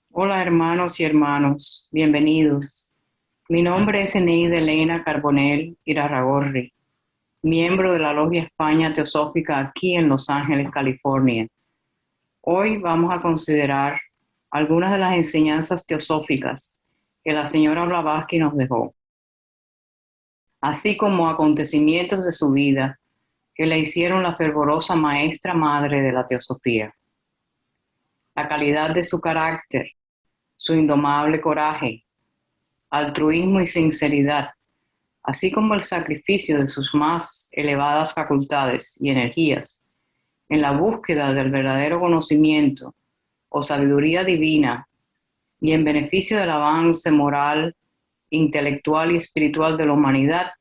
Hola hermanos y hermanos, bienvenidos. Mi nombre es Eneida Elena Carbonell Irarragorri, miembro de la Logia España Teosófica aquí en Los Ángeles, California. Hoy vamos a considerar algunas de las enseñanzas teosóficas que la señora Blavatsky nos dejó, así como acontecimientos de su vida que la hicieron la fervorosa maestra madre de la teosofía. La calidad de su carácter, su indomable coraje, altruismo y sinceridad, así como el sacrificio de sus más elevadas facultades y energías en la búsqueda del verdadero conocimiento o sabiduría divina y en beneficio del avance moral, intelectual y espiritual de la humanidad,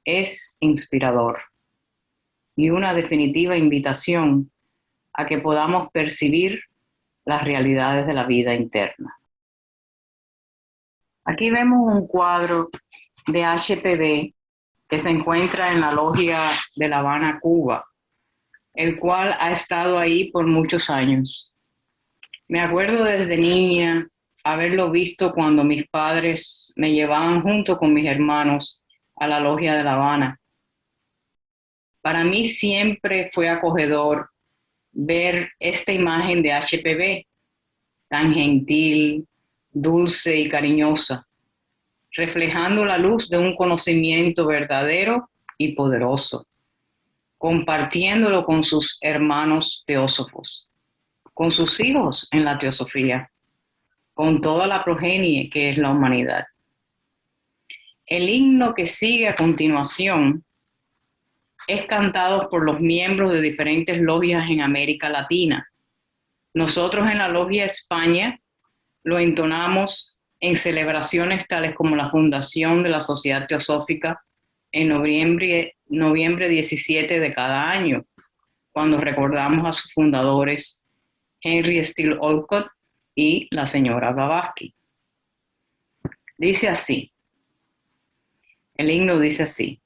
es inspirador y una definitiva invitación a que podamos percibir las realidades de la vida interna. Aquí vemos un cuadro de HPV que se encuentra en la Logia de La Habana, Cuba, el cual ha estado ahí por muchos años. Me acuerdo desde niña haberlo visto cuando mis padres me llevaban junto con mis hermanos a la Logia de La Habana. Para mí siempre fue acogedor ver esta imagen de HPV, tan gentil, dulce y cariñosa, reflejando la luz de un conocimiento verdadero y poderoso, compartiéndolo con sus hermanos teósofos, con sus hijos en la teosofía, con toda la progenie que es la humanidad. El himno que sigue a continuación es cantado por los miembros de diferentes logias en América Latina. Nosotros en la Logia España lo entonamos en celebraciones tales como la fundación de la Sociedad Teosófica en noviembre 17 de cada año, cuando recordamos a sus fundadores Henry Steele Olcott y la señora Blavatsky. Dice así, el himno dice así: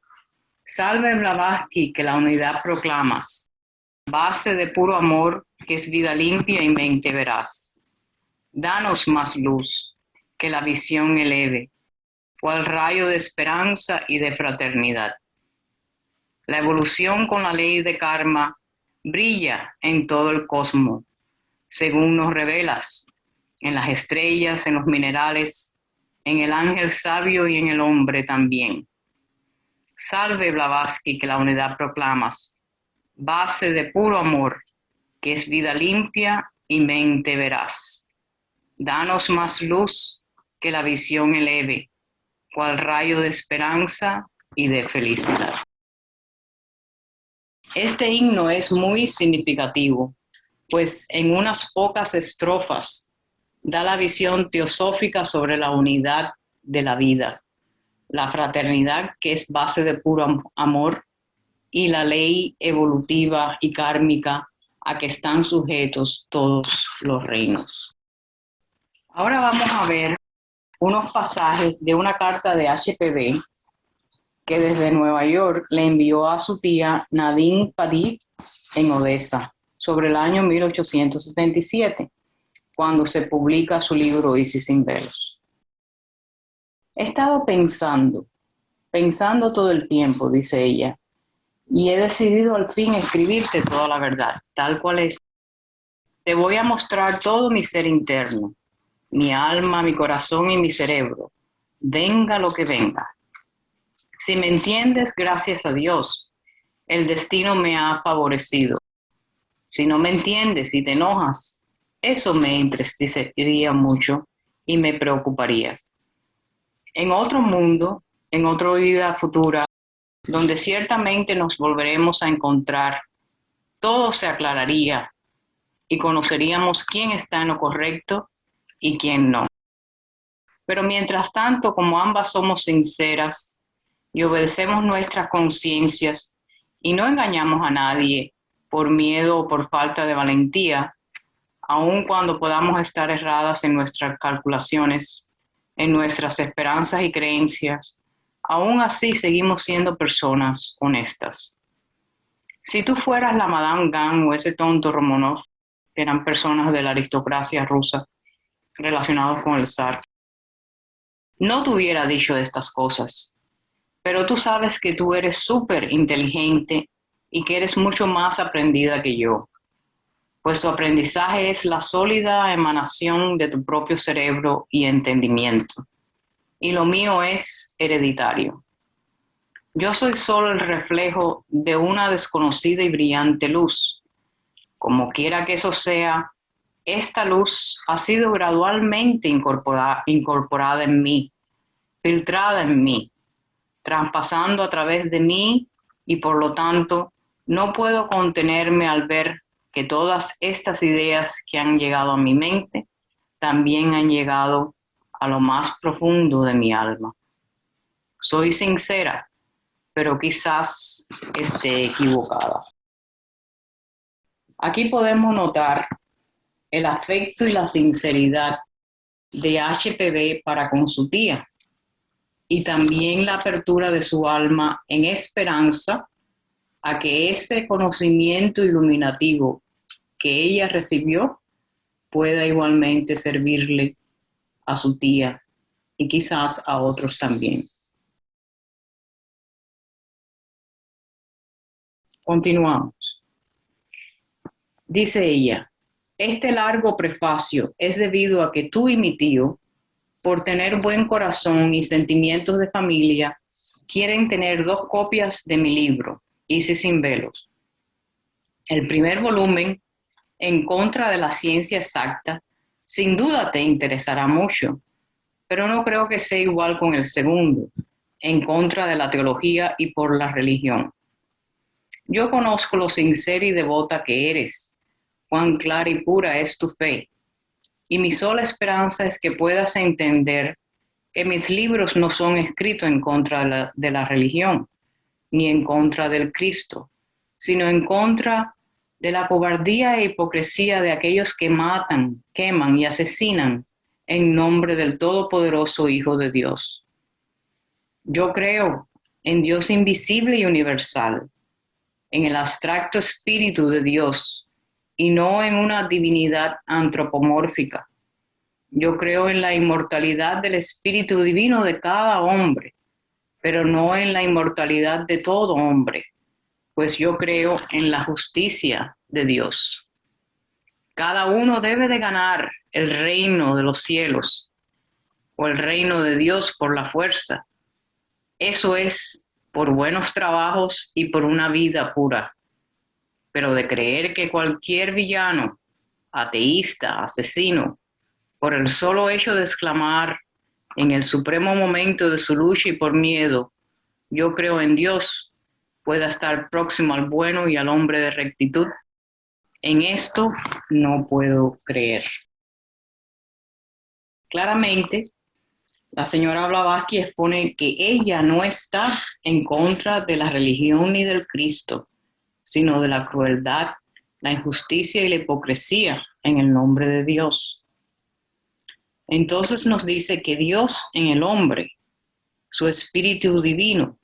Salve Blavatsky, que la unidad proclamas, base de puro amor, que es vida limpia y mente veraz. Danos más luz, que la visión eleve, cual rayo de esperanza y de fraternidad. La evolución con la ley de karma brilla en todo el cosmos, según nos revelas, en las estrellas, en los minerales, en el ángel sabio y en el hombre también. Salve Blavatsky, que la unidad proclamas, base de puro amor, que es vida limpia y mente veraz. Danos más luz, que la visión eleve, cual rayo de esperanza y de felicidad. Este himno es muy significativo, pues en unas pocas estrofas da la visión teosófica sobre la unidad de la vida, la fraternidad, que es base de puro amor, y la ley evolutiva y kármica a que están sujetos todos los reinos. Ahora vamos a ver unos pasajes de una carta de HPV que desde Nueva York le envió a su tía Nadine Padit en Odessa sobre el año 1877, cuando se publica su libro Isis sin velos. He estado pensando todo el tiempo, dice ella, y he decidido al fin escribirte toda la verdad, tal cual es. Te voy a mostrar todo mi ser interno, mi alma, mi corazón y mi cerebro, venga lo que venga. Si me entiendes, gracias a Dios, el destino me ha favorecido. Si no me entiendes y te enojas, eso me entristecería mucho y me preocuparía. En otro mundo, en otra vida futura, donde ciertamente nos volveremos a encontrar, todo se aclararía y conoceríamos quién está en lo correcto y quién no. Pero mientras tanto, como ambas somos sinceras y obedecemos nuestras conciencias y no engañamos a nadie por miedo o por falta de valentía, aun cuando podamos estar erradas en nuestras calculaciones, en nuestras esperanzas y creencias, aún así seguimos siendo personas honestas. Si tú fueras la Madame Gang o ese tonto Romanov, que eran personas de la aristocracia rusa relacionados con el zar, no te hubiera dicho estas cosas, pero tú sabes que tú eres súper inteligente y que eres mucho más aprendida que yo, pues tu aprendizaje es la sólida emanación de tu propio cerebro y entendimiento, y lo mío es hereditario. Yo soy solo el reflejo de una desconocida y brillante luz. Como quiera que eso sea, esta luz ha sido gradualmente incorporada en mí, filtrada en mí, traspasando a través de mí y por lo tanto no puedo contenerme al ver que todas estas ideas que han llegado a mi mente también han llegado a lo más profundo de mi alma. Soy sincera, pero quizás esté equivocada. Aquí podemos notar el afecto y la sinceridad de HPV para con su tía y también la apertura de su alma en esperanza a que ese conocimiento iluminativo que ella recibió pueda igualmente servirle a su tía y quizás a otros también. Continuamos. Dice ella, este largo prefacio es debido a que tú y mi tío, por tener buen corazón y sentimientos de familia, quieren tener 2 copias de mi libro, Hice sin velos. El primer volumen, En contra de la ciencia exacta, sin duda te interesará mucho, pero no creo que sea igual con el segundo, En contra de la teología y por la religión. Yo conozco lo sincera y devota que eres, cuán clara y pura es tu fe, y mi sola esperanza es que puedas entender que mis libros no son escritos en contra de la religión, ni en contra del Cristo, sino en contra de la cobardía e hipocresía de aquellos que matan, queman y asesinan en nombre del todopoderoso Hijo de Dios. Yo creo en Dios invisible y universal, en el abstracto espíritu de Dios y no en una divinidad antropomórfica. Yo creo en la inmortalidad del espíritu divino de cada hombre, pero no en la inmortalidad de todo hombre, pues yo creo en la justicia de Dios. Cada uno debe de ganar el reino de los cielos o el reino de Dios por la fuerza. Eso es por buenos trabajos y por una vida pura. Pero de creer que cualquier villano, ateísta, asesino, por el solo hecho de exclamar en el supremo momento de su lucha y por miedo, yo creo en Dios, pueda estar próximo al bueno y al hombre de rectitud, en esto no puedo creer. Claramente, la señora Blavatsky expone que ella no está en contra de la religión ni del Cristo, sino de la crueldad, la injusticia y la hipocresía en el nombre de Dios. Entonces nos dice que Dios en el hombre, su espíritu divino,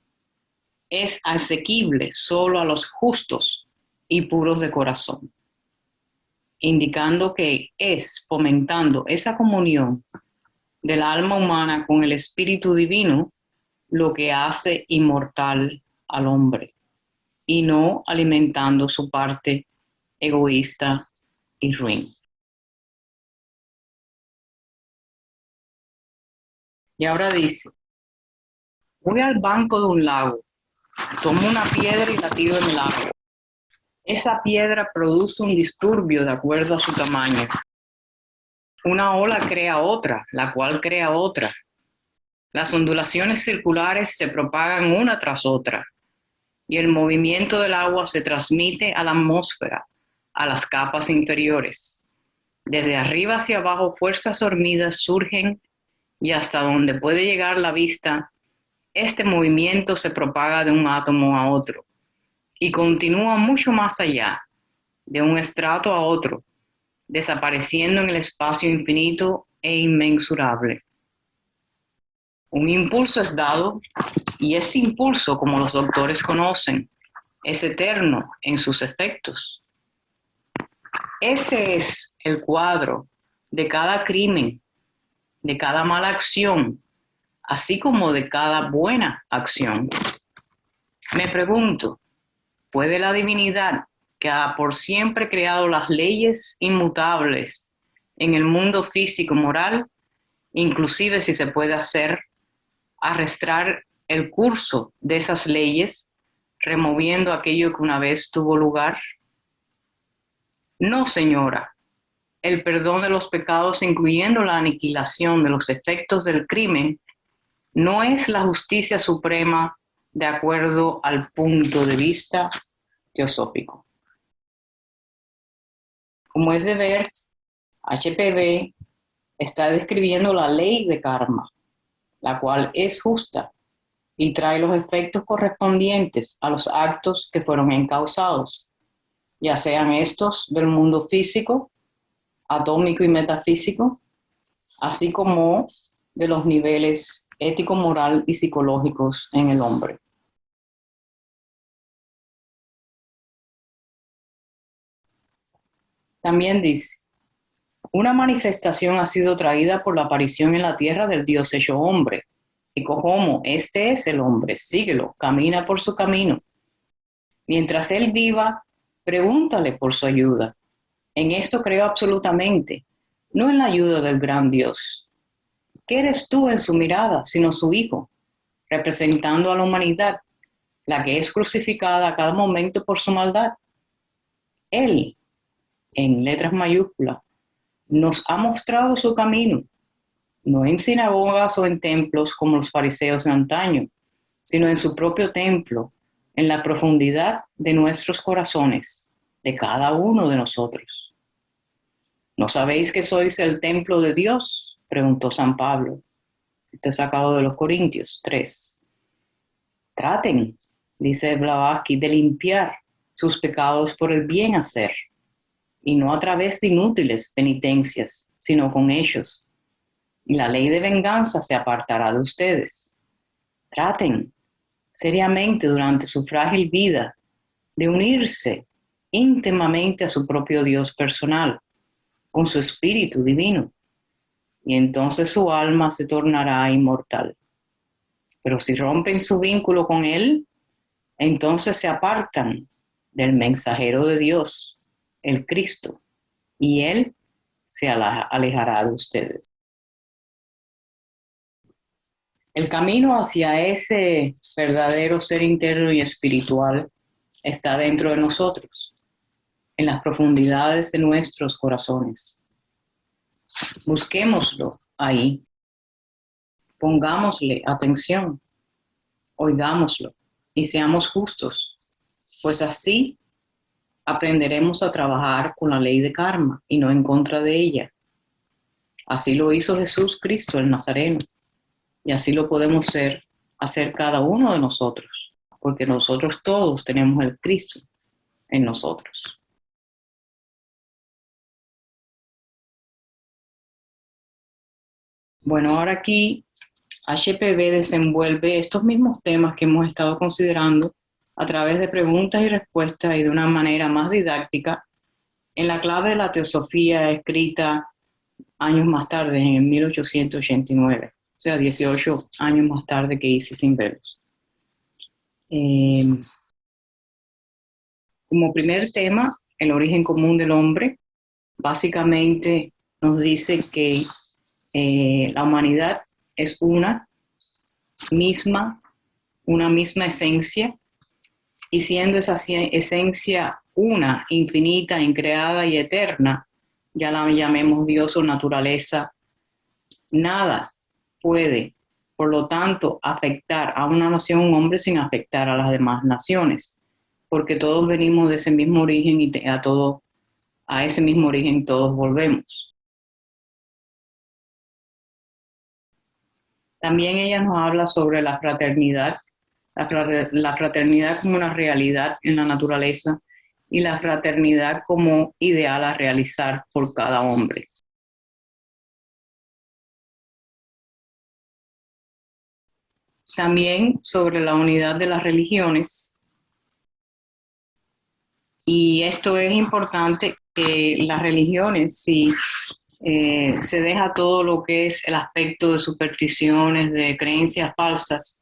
es asequible solo a los justos y puros de corazón, indicando que es fomentando esa comunión del alma humana con el espíritu divino lo que hace inmortal al hombre y no alimentando su parte egoísta y ruin. Y ahora dice, voy al banco de un lago, tomo una piedra y la tiro en el agua. Esa piedra produce un disturbio de acuerdo a su tamaño. Una ola crea otra, la cual crea otra. Las ondulaciones circulares se propagan una tras otra y el movimiento del agua se transmite a la atmósfera, a las capas inferiores. Desde arriba hacia abajo, fuerzas hormigas surgen y hasta donde puede llegar la vista, este movimiento se propaga de un átomo a otro. Y continúa mucho más allá, de un estrato a otro, desapareciendo en el espacio infinito e inmensurable. Un impulso es dado, y este impulso, como los doctores conocen, es eterno en sus efectos. Este es el cuadro de cada crimen, de cada mala acción, así como de cada buena acción. Me pregunto, ¿puede la divinidad, que ha por siempre creado las leyes inmutables en el mundo físico moral, inclusive si se puede hacer, arrastrar el curso de esas leyes, removiendo aquello que una vez tuvo lugar? No, señora. El perdón de los pecados, incluyendo la aniquilación de los efectos del crimen, no es la justicia suprema de acuerdo al punto de vista teosófico. Como es de ver, HPV está describiendo la ley de karma, la cual es justa y trae los efectos correspondientes a los actos que fueron encausados, ya sean estos del mundo físico, atómico y metafísico, así como de los niveles ético, moral y psicológicos en el hombre. También dice, una manifestación ha sido traída por la aparición en la tierra del Dios hecho hombre. Y como este es el hombre, síguelo, camina por su camino. Mientras él viva, pregúntale por su ayuda. En esto creo absolutamente, no en la ayuda del gran Dios. ¿Qué eres tú en su mirada, sino su hijo, representando a la humanidad, la que es crucificada a cada momento por su maldad? Él, en letras mayúsculas, nos ha mostrado su camino, no en sinagogas o en templos como los fariseos de antaño, sino en su propio templo, en la profundidad de nuestros corazones, de cada uno de nosotros. ¿No sabéis que sois el templo de Dios?, preguntó San Pablo. Esto es sacado de los Corintios 3. Traten, dice Blavatsky, de limpiar sus pecados por el bien hacer, y no a través de inútiles penitencias, sino con hechos. Y la ley de venganza se apartará de ustedes. Traten seriamente durante su frágil vida de unirse íntimamente a su propio Dios personal, con su espíritu divino, y entonces su alma se tornará inmortal. Pero si rompen su vínculo con Él, entonces se apartan del mensajero de Dios, el Cristo, y Él se alejará de ustedes. El camino hacia ese verdadero ser interno y espiritual está dentro de nosotros, en las profundidades de nuestros corazones. Busquémoslo ahí, pongámosle atención, oigámoslo y seamos justos, pues así aprenderemos a trabajar con la ley de karma y no en contra de ella. Así lo hizo Jesús Cristo el Nazareno, y así lo podemos hacer cada uno de nosotros, porque nosotros todos tenemos el Cristo en nosotros. Bueno, ahora aquí HPV desenvuelve estos mismos temas que hemos estado considerando a través de preguntas y respuestas y de una manera más didáctica en la clave de la teosofía escrita años más tarde, en 1889, o sea, 18 años más tarde que Isis sin velos. Como primer tema, el origen común del hombre, básicamente nos dice que la humanidad es una misma esencia, y siendo esa esencia una, infinita, increada y eterna, ya la llamemos Dios o naturaleza, nada puede, por lo tanto, afectar a una nación, un hombre, sin afectar a las demás naciones, porque todos venimos de ese mismo origen y a ese mismo origen todos volvemos. También ella nos habla sobre la fraternidad como una realidad en la naturaleza y la fraternidad como ideal a realizar por cada hombre. También sobre la unidad de las religiones, y esto es importante, que las religiones, si se deja todo lo que es el aspecto de supersticiones, de creencias falsas,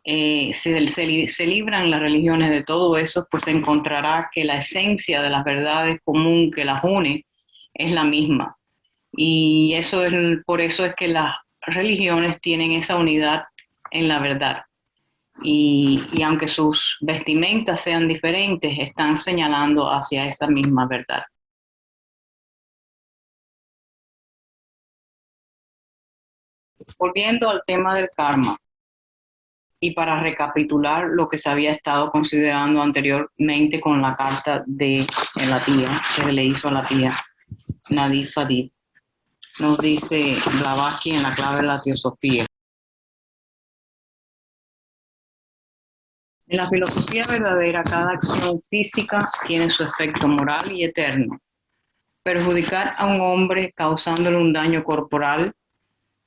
se libran las religiones de todo eso, pues se encontrará que la esencia de las verdades común que las une es la misma. Y eso es, por eso es que las religiones tienen esa unidad en la verdad. Y aunque sus vestimentas sean diferentes, están señalando hacia esa misma verdad. Volviendo al tema del karma, y para recapitular lo que se había estado considerando anteriormente con la carta de la tía, que le hizo a la tía Nadir Fadid, nos dice Blavatsky en la clave de la teosofía. En la filosofía verdadera, cada acción física tiene su efecto moral y eterno. Perjudicar a un hombre causándole un daño corporal,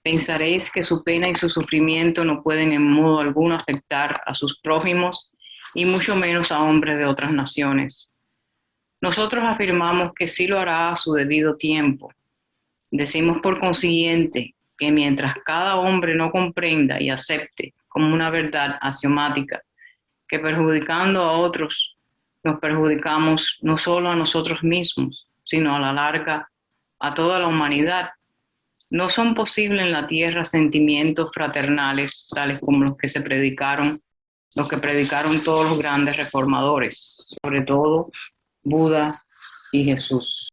pensaréis que su pena y su sufrimiento no pueden en modo alguno afectar a sus prójimos y mucho menos a hombres de otras naciones. Nosotros afirmamos que sí lo hará a su debido tiempo. Decimos por consiguiente que mientras cada hombre no comprenda y acepte como una verdad axiomática que perjudicando a otros nos perjudicamos no solo a nosotros mismos, sino a la larga a toda la humanidad, no son posibles en la tierra sentimientos fraternales tales como los que predicaron todos los grandes reformadores, sobre todo Buda y Jesús.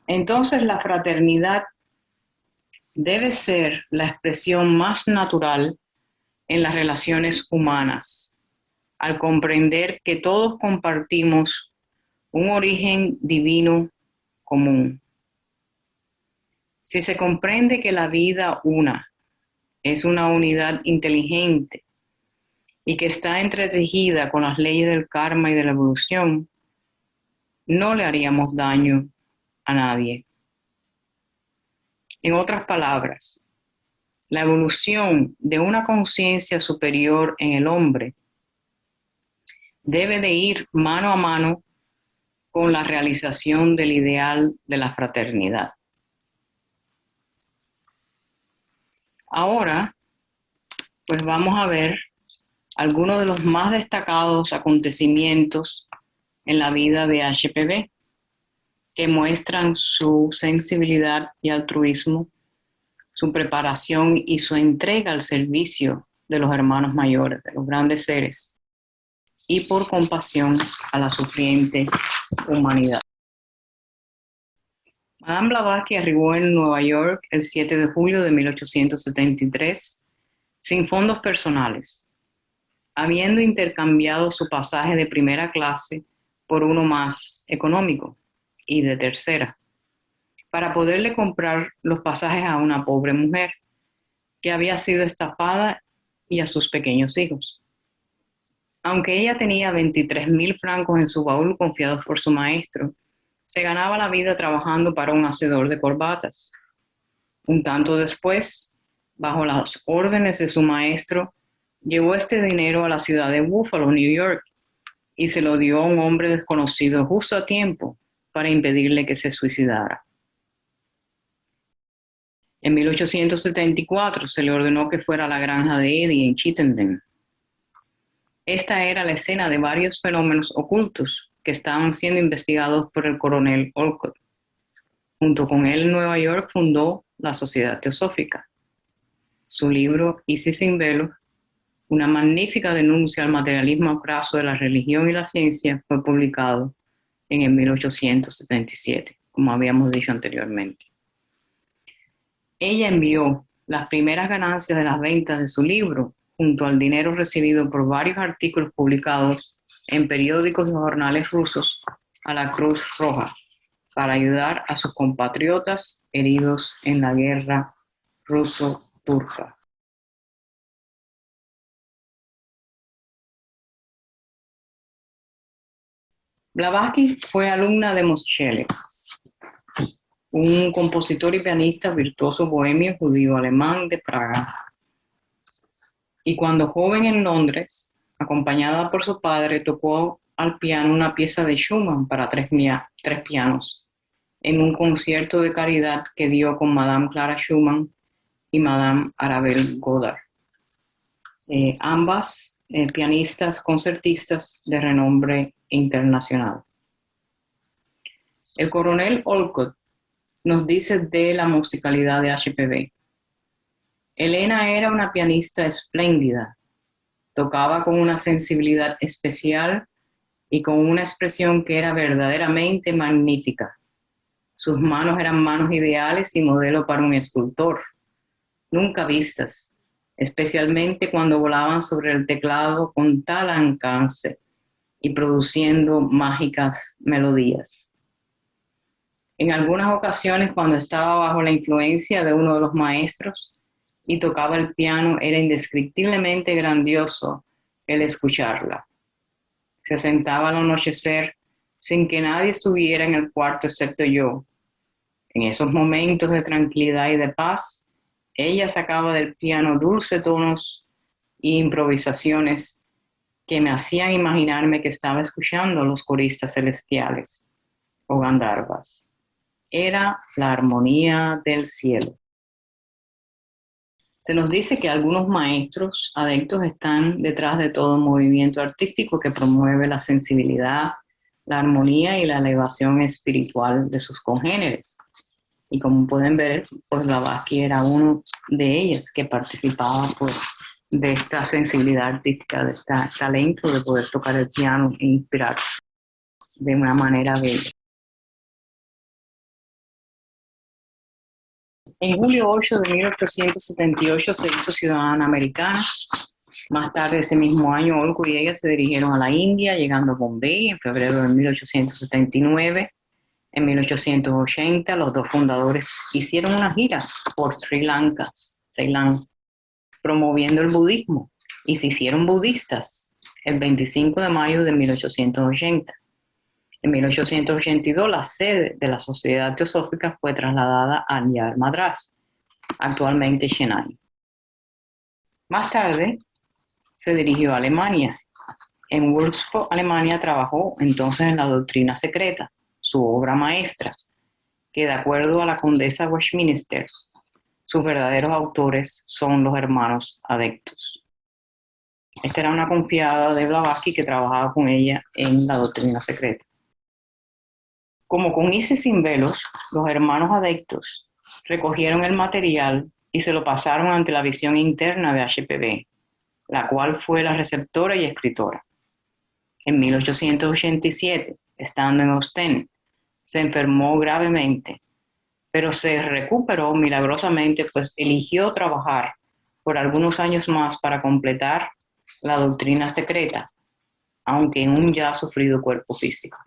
Entonces la fraternidad debe ser la expresión más natural en las relaciones humanas, al comprender que todos compartimos un origen divino común. Si se comprende que la vida una es una unidad inteligente y que está entretejida con las leyes del karma y de la evolución, no le haríamos daño a nadie. En otras palabras, la evolución de una conciencia superior en el hombre debe de ir mano a mano con la realización del ideal de la fraternidad. Ahora, pues vamos a ver algunos de los más destacados acontecimientos en la vida de HPB que muestran su sensibilidad y altruismo, su preparación y su entrega al servicio de los hermanos mayores, de los grandes seres, y por compasión a la sufriente humanidad. Madame Blavatsky arribó en Nueva York el 7 de julio de 1873 sin fondos personales, habiendo intercambiado su pasaje de primera clase por uno más económico y de tercera, para poderle comprar los pasajes a una pobre mujer que había sido estafada y a sus pequeños hijos. Aunque ella tenía 23,000 francos en su baúl confiados por su maestro, se ganaba la vida trabajando para un hacedor de corbatas. Un tanto después, bajo las órdenes de su maestro, llevó este dinero a la ciudad de Buffalo, New York, y se lo dio a un hombre desconocido justo a tiempo para impedirle que se suicidara. En 1874 se le ordenó que fuera a la granja de Eddie en Chittenden. Esta era la escena de varios fenómenos ocultos que estaban siendo investigados por el coronel Olcott. Junto con él en Nueva York fundó la Sociedad Teosófica. Su libro Isis sin velo, una magnífica denuncia al materialismo craso de la religión y la ciencia, fue publicado en el 1877, como habíamos dicho anteriormente. Ella envió las primeras ganancias de las ventas de su libro, junto al dinero recibido por varios artículos publicados en periódicos y jornales rusos, a la Cruz Roja, para ayudar a sus compatriotas heridos en la guerra ruso-turca. Blavatsky fue alumna de Moscheles, un compositor y pianista virtuoso bohemio judío-alemán de Praga. Y cuando joven en Londres, acompañada por su padre, tocó al piano una pieza de Schumann para tres pianos, en un concierto de caridad que dio con Madame Clara Schumann y Madame Arabelle Goddard, ambas pianistas concertistas de renombre internacional. El coronel Olcott nos dice de la musicalidad de HPV. Elena era una pianista espléndida, tocaba con una sensibilidad especial y con una expresión que era verdaderamente magnífica. Sus manos eran manos ideales y modelo para un escultor, nunca vistas, especialmente cuando volaban sobre el teclado con tal alcance y produciendo mágicas melodías. En algunas ocasiones, cuando estaba bajo la influencia de uno de los maestros y tocaba el piano, era indescriptiblemente grandioso el escucharla. Se sentaba al anochecer sin que nadie estuviera en el cuarto excepto yo. En esos momentos de tranquilidad y de paz, ella sacaba del piano dulces tonos e improvisaciones que me hacían imaginarme que estaba escuchando a los coristas celestiales o gandharvas. Era la armonía del cielo. Se nos dice que algunos maestros adeptos están detrás de todo movimiento artístico que promueve la sensibilidad, la armonía y la elevación espiritual de sus congéneres. Y como pueden ver, pues Blavatsky era uno de ellos que participaba de esta sensibilidad artística, de este talento de poder tocar el piano e inspirarse de una manera bella. En julio 8 de 1878 se hizo ciudadana americana. Más tarde ese mismo año, Olcott y ella se dirigieron a la India, llegando a Bombay en febrero de 1879. En 1880, los dos fundadores hicieron una gira por Sri Lanka, Ceilán, promoviendo el budismo, y se hicieron budistas el 25 de mayo de 1880. En 1882, la sede de la Sociedad Teosófica fue trasladada a Yar Madras, actualmente Chennai. Más tarde, se dirigió a Alemania. En Würzburg, Alemania, trabajó entonces en la doctrina secreta, su obra maestra, que de acuerdo a la condesa Westminster, sus verdaderos autores son los hermanos adeptos. Esta era una confiada de Blavatsky que trabajaba con ella en la doctrina secreta. Como con Isis sin velos, los hermanos adeptos recogieron el material y se lo pasaron ante la visión interna de HPV, la cual fue la receptora y escritora. En 1887, estando en Ostend, se enfermó gravemente, pero se recuperó milagrosamente, pues eligió trabajar por algunos años más para completar la doctrina secreta, aunque en un ya sufrido cuerpo físico.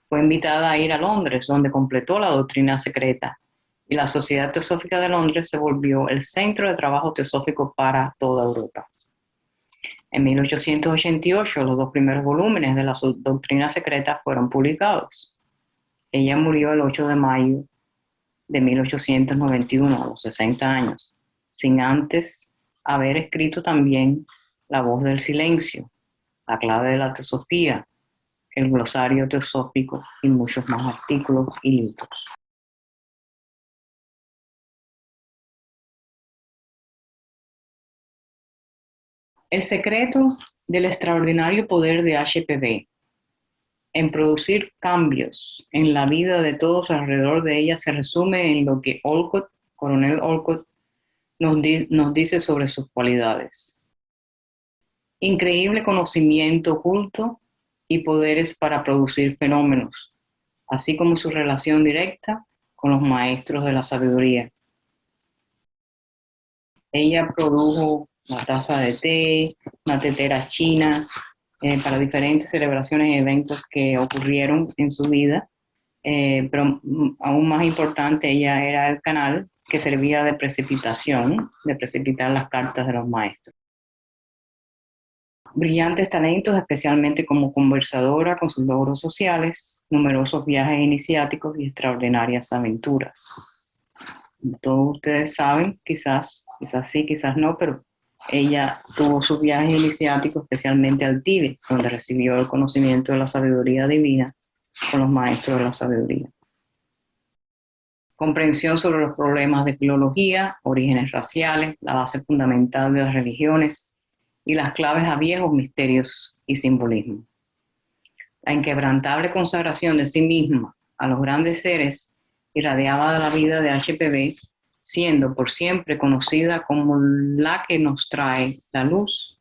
Fue invitada a ir a Londres, donde completó la doctrina secreta, y la Sociedad Teosófica de Londres se volvió el centro de trabajo teosófico para toda Europa. En 1888, los dos primeros volúmenes de la doctrina secreta fueron publicados. Ella murió el 8 de mayo de 1891, a los 60 años, sin antes haber escrito también La voz del silencio, La clave de la teosofía, el glosario teosófico y muchos más artículos y libros. El secreto del extraordinario poder de HPV en producir cambios en la vida de todos alrededor de ella se resume en lo que Olcott, coronel Olcott, nos dice sobre sus cualidades. Increíble conocimiento oculto y poderes para producir fenómenos, así como su relación directa con los maestros de la sabiduría. Ella produjo la taza de té, una tetera china, para diferentes celebraciones y eventos que ocurrieron en su vida, pero aún más importante, ella era el canal que servía de precipitación, de precipitar las cartas de los maestros. brillantes talentos, especialmente como conversadora, con sus logros sociales, numerosos viajes iniciáticos y extraordinarias aventuras. Todos ustedes saben, quizás sí, quizás no, pero ella tuvo sus viajes iniciáticos, especialmente al Tíbet, donde recibió el conocimiento de la sabiduría divina con los maestros de la sabiduría. Comprensión sobre los problemas de filología, orígenes raciales, la base fundamental de las religiones y las claves a viejos misterios y simbolismo. La inquebrantable consagración de sí misma a los grandes seres irradiaba de la vida de HPV, siendo por siempre conocida como la que nos trae la luz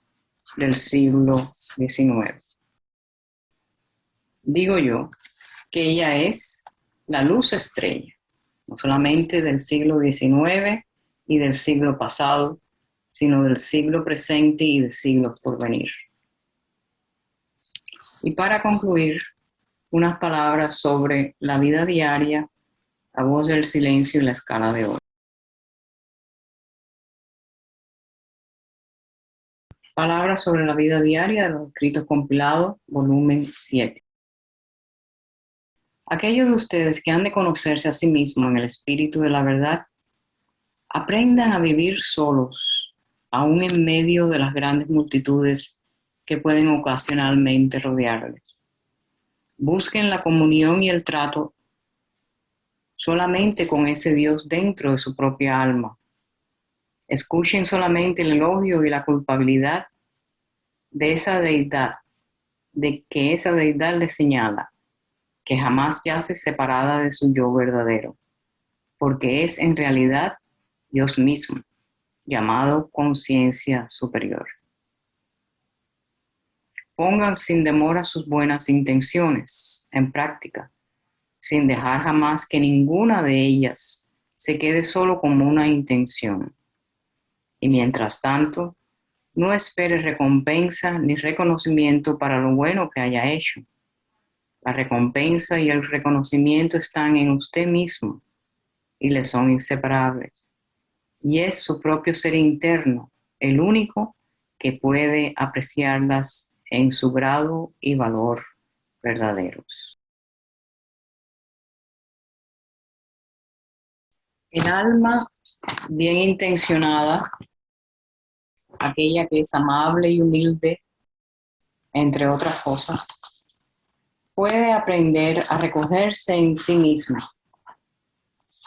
del siglo XIX. Digo yo que ella es la luz estrella, no solamente del siglo XIX y del siglo pasado, sino del siglo presente y de siglos por venir. Y para concluir, unas palabras sobre la vida diaria, la voz del silencio y la escala de oro. Palabras sobre la vida diaria de los escritos compilados, volumen 7. Aquellos de ustedes que han de conocerse a sí mismos en el espíritu de la verdad, aprendan a vivir solos, aún en medio de las grandes multitudes que pueden ocasionalmente rodearles. Busquen la comunión y el trato solamente con ese Dios dentro de su propia alma. Escuchen solamente el elogio y la culpabilidad de esa deidad, de que esa deidad les señala, que jamás yace separada de su yo verdadero, porque es en realidad Dios mismo, llamado conciencia superior. Pongan sin demora sus buenas intenciones en práctica, sin dejar jamás que ninguna de ellas se quede solo como una intención. Y mientras tanto, no espere recompensa ni reconocimiento para lo bueno que haya hecho. La recompensa y el reconocimiento están en usted mismo y le son inseparables. Y es su propio ser interno el único que puede apreciarlas en su grado y valor verdaderos. El alma bien intencionada, aquella que es amable y humilde, entre otras cosas, puede aprender a recogerse en sí misma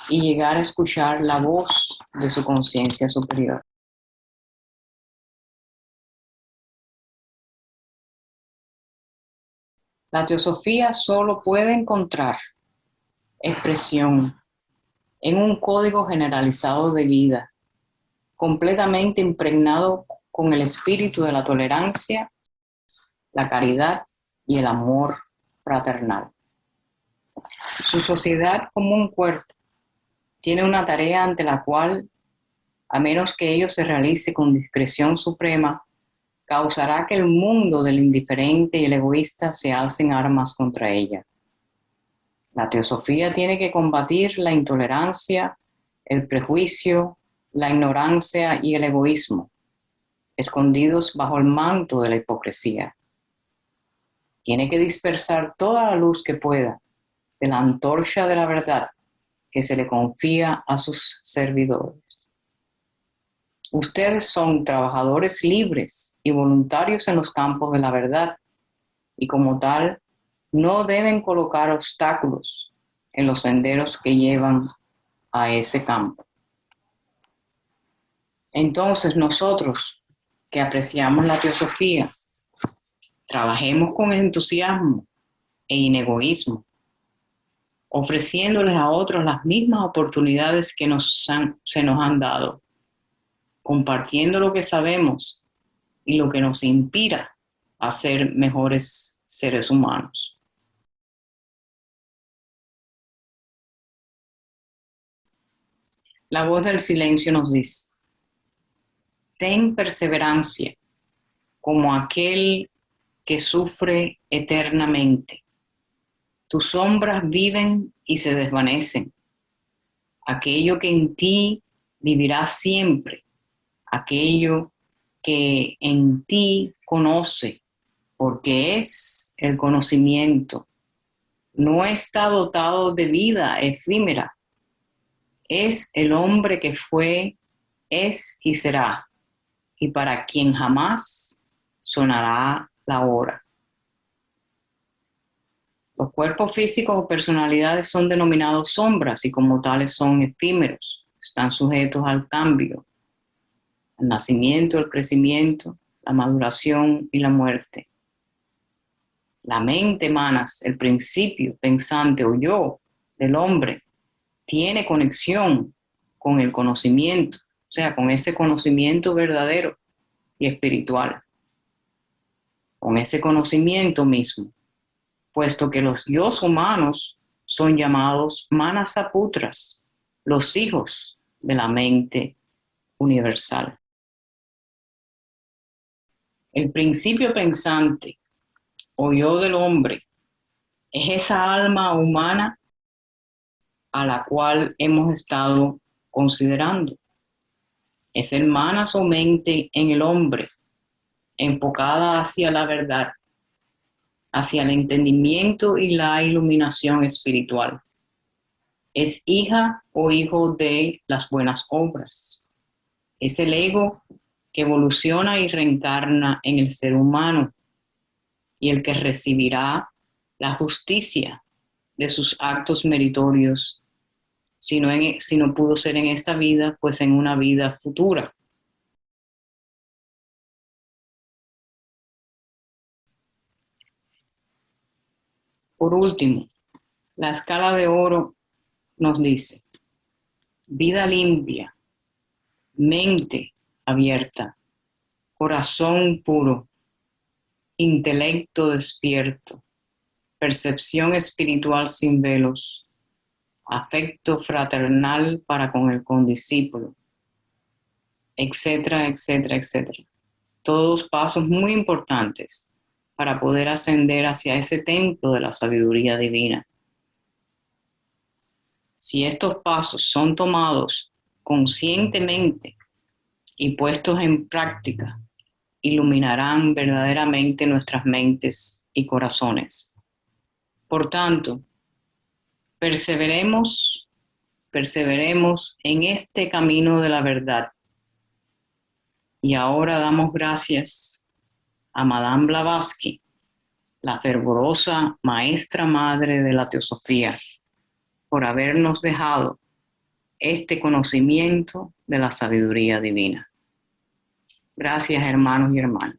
y llegar a escuchar la voz de su conciencia superior. La teosofía solo puede encontrar expresión en un código generalizado de vida, completamente impregnado con el espíritu de la tolerancia, la caridad y el amor fraternal. Su sociedad como un cuerpo tiene una tarea ante la cual, a menos que ello se realice con discreción suprema, causará que el mundo del indiferente y el egoísta se alcen armas contra ella. La teosofía tiene que combatir la intolerancia, el prejuicio, la ignorancia y el egoísmo, escondidos bajo el manto de la hipocresía. Tiene que dispersar toda la luz que pueda de la antorcha de la verdad que se le confía a sus servidores. Ustedes son trabajadores libres y voluntarios en los campos de la verdad, y como tal, no deben colocar obstáculos en los senderos que llevan a ese campo. Entonces nosotros, que apreciamos la teosofía, trabajemos con entusiasmo e inegoísmo, ofreciéndoles a otros las mismas oportunidades que se nos han dado, compartiendo lo que sabemos y lo que nos inspira a ser mejores seres humanos. La voz del silencio nos dice: ten perseverancia como aquel que sufre eternamente. Tus sombras viven y se desvanecen. Aquello que en ti vivirá siempre, aquello que en ti conoce, porque es el conocimiento. No está dotado de vida efímera. Es el hombre que fue, es y será, y para quien jamás sonará la hora. Los cuerpos físicos o personalidades son denominados sombras y como tales son efímeros. Están sujetos al cambio, al nacimiento, el crecimiento, la maduración y la muerte. La mente, manas, el principio pensante o yo del hombre, tiene conexión con el conocimiento, o sea, con ese conocimiento verdadero y espiritual, con ese conocimiento mismo, puesto que los yos humanos son llamados manasaputras, los hijos de la mente universal. El principio pensante o yo del hombre es esa alma humana a la cual hemos estado considerando. Es el manas o mente en el hombre, enfocada hacia la verdad, hacia el entendimiento y la iluminación espiritual. Es hija o hijo de las buenas obras. Es el ego que evoluciona y reencarna en el ser humano y el que recibirá la justicia de sus actos meritorios, si no pudo ser en esta vida, pues en una vida futura. Por último, la escala de oro nos dice: vida limpia, mente abierta, corazón puro, intelecto despierto, percepción espiritual sin velos, afecto fraternal para con el condiscípulo, etcétera, etcétera, etcétera. Todos pasos muy importantes para poder ascender hacia ese templo de la sabiduría divina. Si estos pasos son tomados conscientemente y puestos en práctica, iluminarán verdaderamente nuestras mentes y corazones. Por tanto, perseveremos en este camino de la verdad. Y ahora damos gracias a Madame Blavatsky, la fervorosa maestra madre de la teosofía, por habernos dejado este conocimiento de la sabiduría divina. Gracias, hermanos y hermanas.